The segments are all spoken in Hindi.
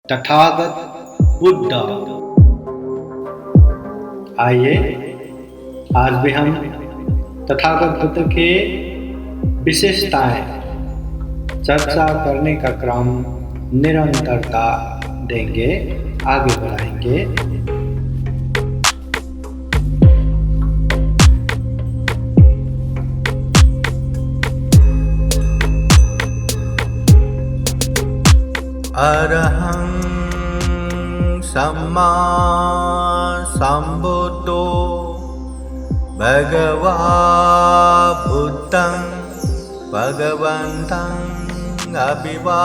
तथागत बुद्ध। आइए आज भी हम तथागत बुद्ध के विशेषताएं चर्चा करने का क्रम निरंतरता देंगे, आगे बढ़ाएंगे। अरहं सम्मा सम्बुद्धो भगवा बुद्धं भगवन्तं अभिवादेमि।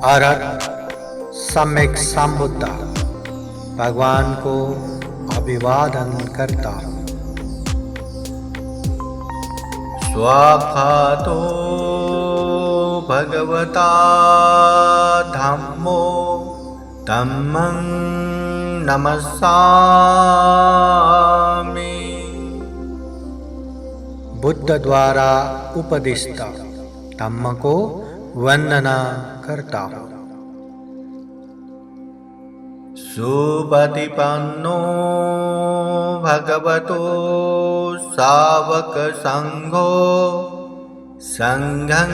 अरहत सम्यक संबुद्ध भगवान को अभिवादन करता हूँ। स्वाखातो भगवता धम्मो धम्मं नमस्सामि। बुद्ध द्वारा उपदिष्ट धम्म को वंदना करता हूँ। सुपतिपन्नो भगवतो सावक संघो संघं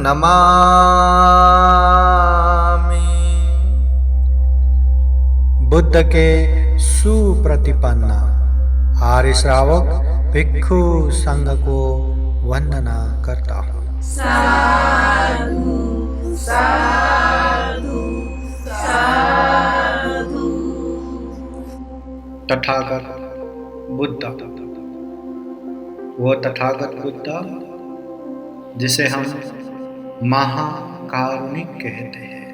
नमामि। बुद्ध के सुप्रतिपन्न आर्य श्रावक भिक्षु संघ को वंदना करता हूँ। साधु साधु साधु। तथागत बुद्ध, वो तथागत बुद्ध जिसे हम महाकारुणिक कहते हैं,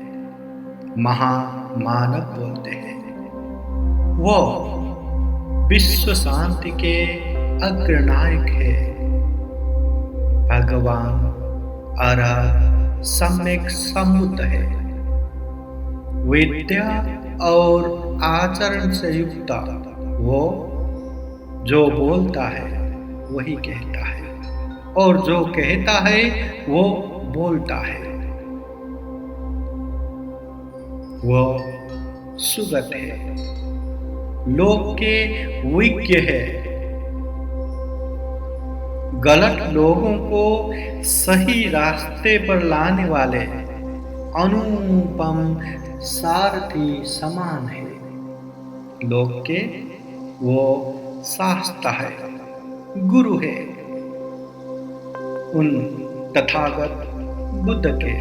महामानव बोलते हैं, वो विश्व शांति के अग्रनायक है। भगवान अरहत सम्यक संबुद्ध है। विद्या और आचरण से युक्त वो जो बोलता है वही कहता है, और जो कहता है वो बोलता है। वो सुगत है, लोक के विज्ञ है। गलत लोगों को सही रास्ते पर लाने वाले अनुपम सारथी समान है। लोक के वो शास्त्र है, गुरु है। उन तथागत बुद्ध के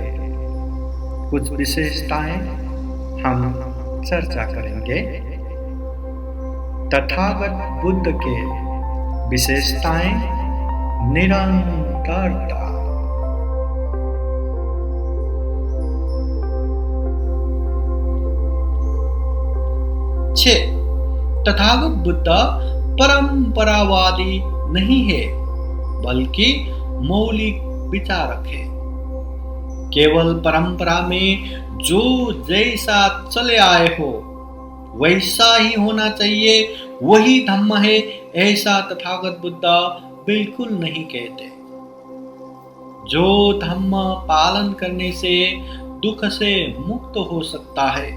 कुछ विशेषताएं हम चर्चा करेंगे। तथागत बुद्ध के विशेषताएं निरंतरता। तथागत बुद्ध परंपरावादी नहीं है, बल्कि मौलिक विचारक है। केवल परंपरा में जो जैसा चले आए हो वैसा ही होना चाहिए, वही धम्म है, ऐसा तथागत बुद्ध बिल्कुल नहीं कहते। जो धम्म पालन करने से दुख से मुक्त हो सकता है,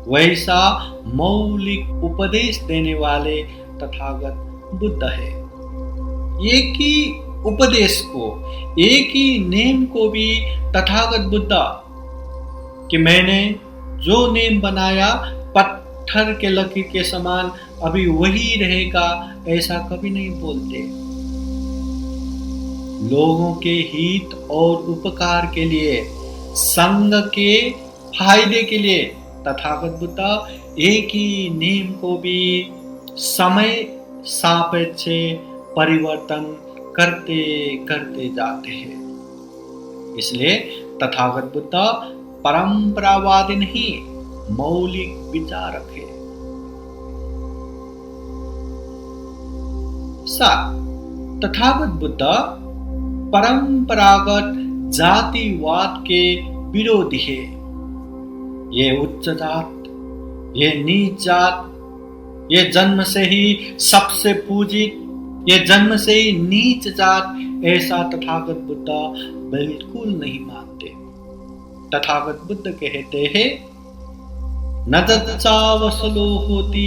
वैसा मौलिक उपदेश देने वाले तथागत बुद्ध है। एक ही उपदेश को, एक ही नेम को भी तथागत बुद्ध कि मैंने जो नेम बनाया पत्थर के लकीर के समान अभी वही रहेगा, ऐसा कभी नहीं बोलते। लोगों के हित और उपकार के लिए, संघ के फायदे के लिए तथागत बुद्ध एक ही नेम को भी समय सापेक्ष परिवर्तन करते करते जाते हैं। इसलिए तथागत बुद्ध परंपरावादी नहीं, मौलिक विचारक है। तथागत बुद्ध परंपरागत जातिवाद के विरोधी है। ये उच्च जात, ये नीच जात, ये जन्म से ही सबसे पूजित, ये जन्म से नीच जात ऐसा तथागत बुद्ध बिल्कुल नहीं मानते। तथागत बुद्ध कहते हैं, न जच्चा वसलो होती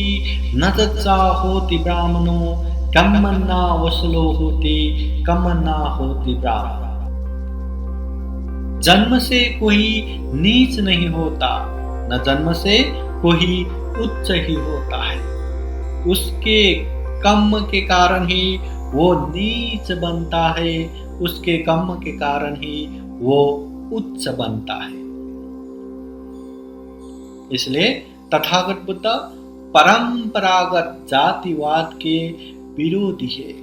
न जच्चा होती ब्राह्मणो, कम्मन्ना वसलो होती कम्मन्ना होती ब्राह्मण। जन्म से कोई नीच नहीं होता, न जन्म से कोई उच्च ही होता है। उसके कर्म के कारण ही वो नीच बनता है, उसके कर्म के कारण ही वो उच्च बनता है। इसलिए तथागत बुद्ध परंपरागत जातिवाद के विरोधी है।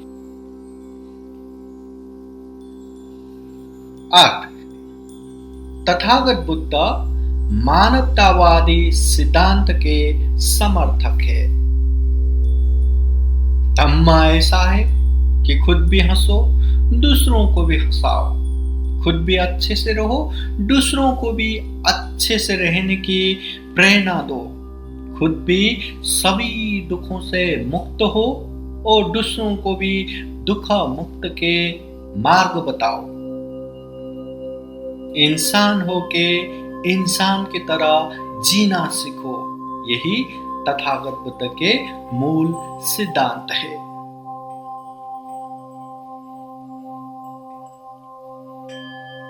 8. तथागत बुद्ध मानवतावादी सिद्धांत के समर्थक है। धम्म ऐसा है कि खुद भी हंसो, दूसरों को भी हंसाओ, खुद भी अच्छे से रहो, दूसरों को भी अच्छे से रहने की प्रेरणा दो, खुद भी सभी दुखों से मुक्त हो और दूसरों को भी दुख मुक्त के मार्ग बताओ। इंसान होके इंसान की तरह जीना सीखो। यही तथागत बुद्ध के मूल सिद्धांत है।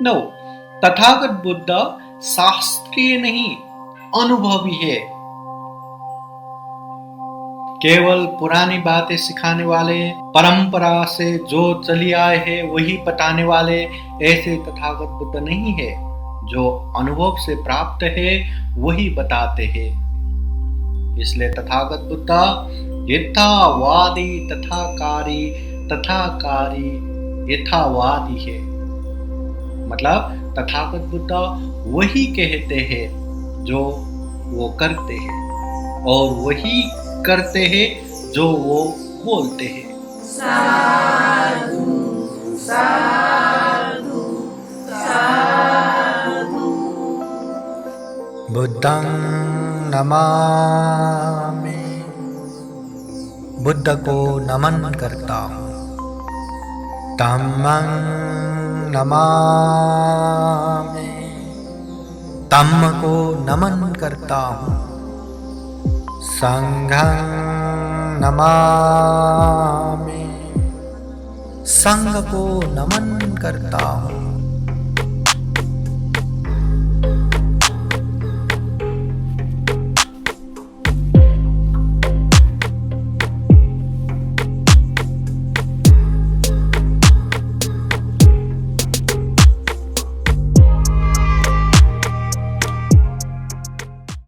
9. तथागत बुद्ध शास्त्रीय नहीं, अनुभवी है। केवल पुरानी बातें सिखाने वाले, परंपरा से जो चली आए हैं वही बताने वाले ऐसे तथागत बुद्ध नहीं है। जो अनुभव से प्राप्त है वही बताते हैं। इसलिए तथागत बुद्ध यथावादी तथाकारी यथावादी है। मतलब तथागत बुद्ध वही कहते हैं जो वो करते हैं और वही करते हैं जो वो बोलते हैं। साधु साधु साधु। बुद्धं नमामि, बुद्ध को नमन करता हूँ। धम्मं नमामि, धम्म को नमन करता हूँ। संघं नमामि, संघ को नमन करता हूँ।